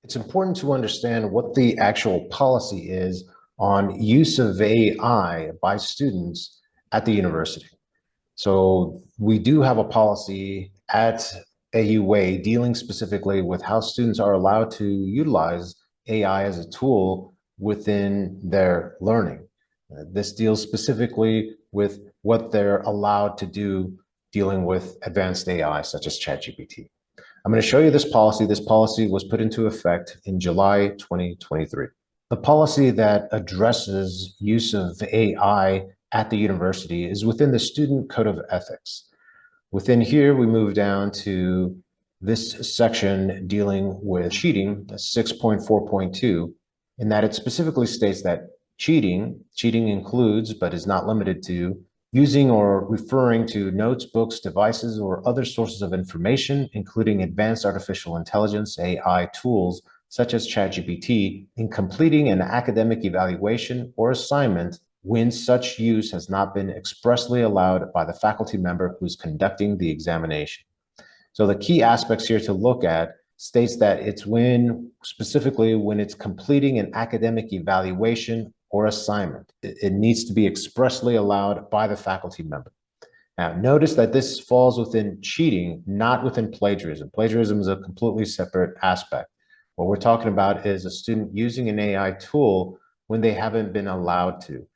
It's important to understand what the actual policy is on use of AI by students at the university. So we do have a policy at AUA dealing specifically with how students are allowed to utilize AI as a tool within their learning. This deals specifically with what they're allowed to do dealing with advanced AI such as ChatGPT. I'm going to show you this policy. This policy was put into effect in July 2023. The policy that addresses use of AI at the university is within the Student Code of Ethics. Within here, we move down to this section dealing with cheating, 6.4.2, in that it specifically states that cheating includes, but is not limited to, using or referring to notes, books, devices, or other sources of information, including advanced artificial intelligence, AI tools, such as ChatGPT, in completing an academic evaluation or assignment when such use has not been expressly allowed by the faculty member who's conducting the examination. So the key aspects here to look at states that it's specifically when it's completing an academic evaluation or assignment. It needs to be expressly allowed by the faculty member. Now, notice that this falls within cheating, not within plagiarism. Plagiarism is a completely separate aspect. What we're talking about is a student using an AI tool when they haven't been allowed to,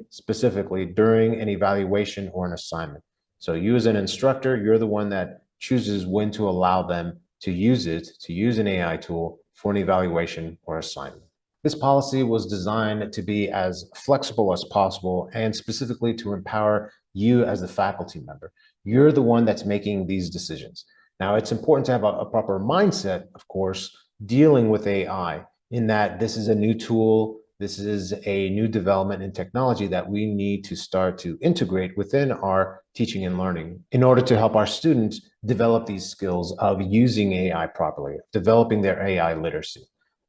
specifically during an evaluation or an assignment. So you as an instructor, you're the one that chooses when to allow them to use an AI tool for an evaluation or assignment. This policy was designed to be as flexible as possible and specifically to empower you as the faculty member. You're the one that's making these decisions. Now, it's important to have a proper mindset, of course, dealing with AI, in that this is a new tool, this is a new development in technology that we need to start to integrate within our teaching and learning in order to help our students develop these skills of using AI properly, developing their AI literacy.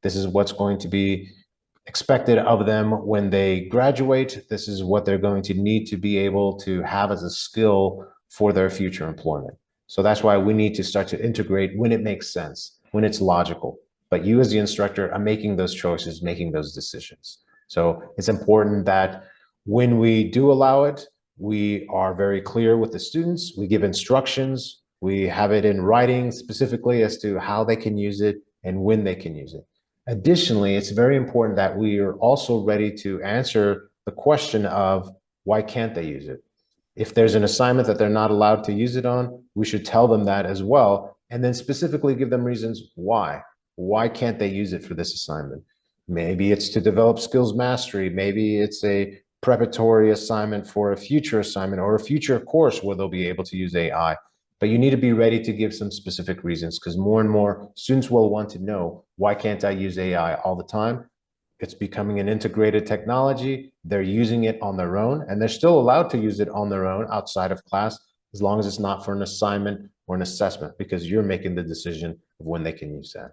This is what's going to be expected of them when they graduate. This is what they're going to need to be able to have as a skill for their future employment. So that's why we need to start to integrate when it makes sense, when it's logical. But you as the instructor are making those choices, making those decisions. So it's important that when we do allow it, we are very clear with the students. We give instructions. We have it in writing specifically as to how they can use it and when they can use it. Additionally, it's very important that we are also ready to answer the question of why can't they use it? If there's an assignment that they're not allowed to use it on, we should tell them that as well, and then specifically give them reasons why. Why can't they use it for this assignment? Maybe it's to develop skills mastery. Maybe it's a preparatory assignment for a future assignment or a future course where they'll be able to use AI. But you need to be ready to give some specific reasons, because more and more students will want to know, why can't I use AI all the time? It's becoming an integrated technology. They're using it on their own, and they're still allowed to use it on their own outside of class, as long as it's not for an assignment or an assessment, because you're making the decision of when they can use that.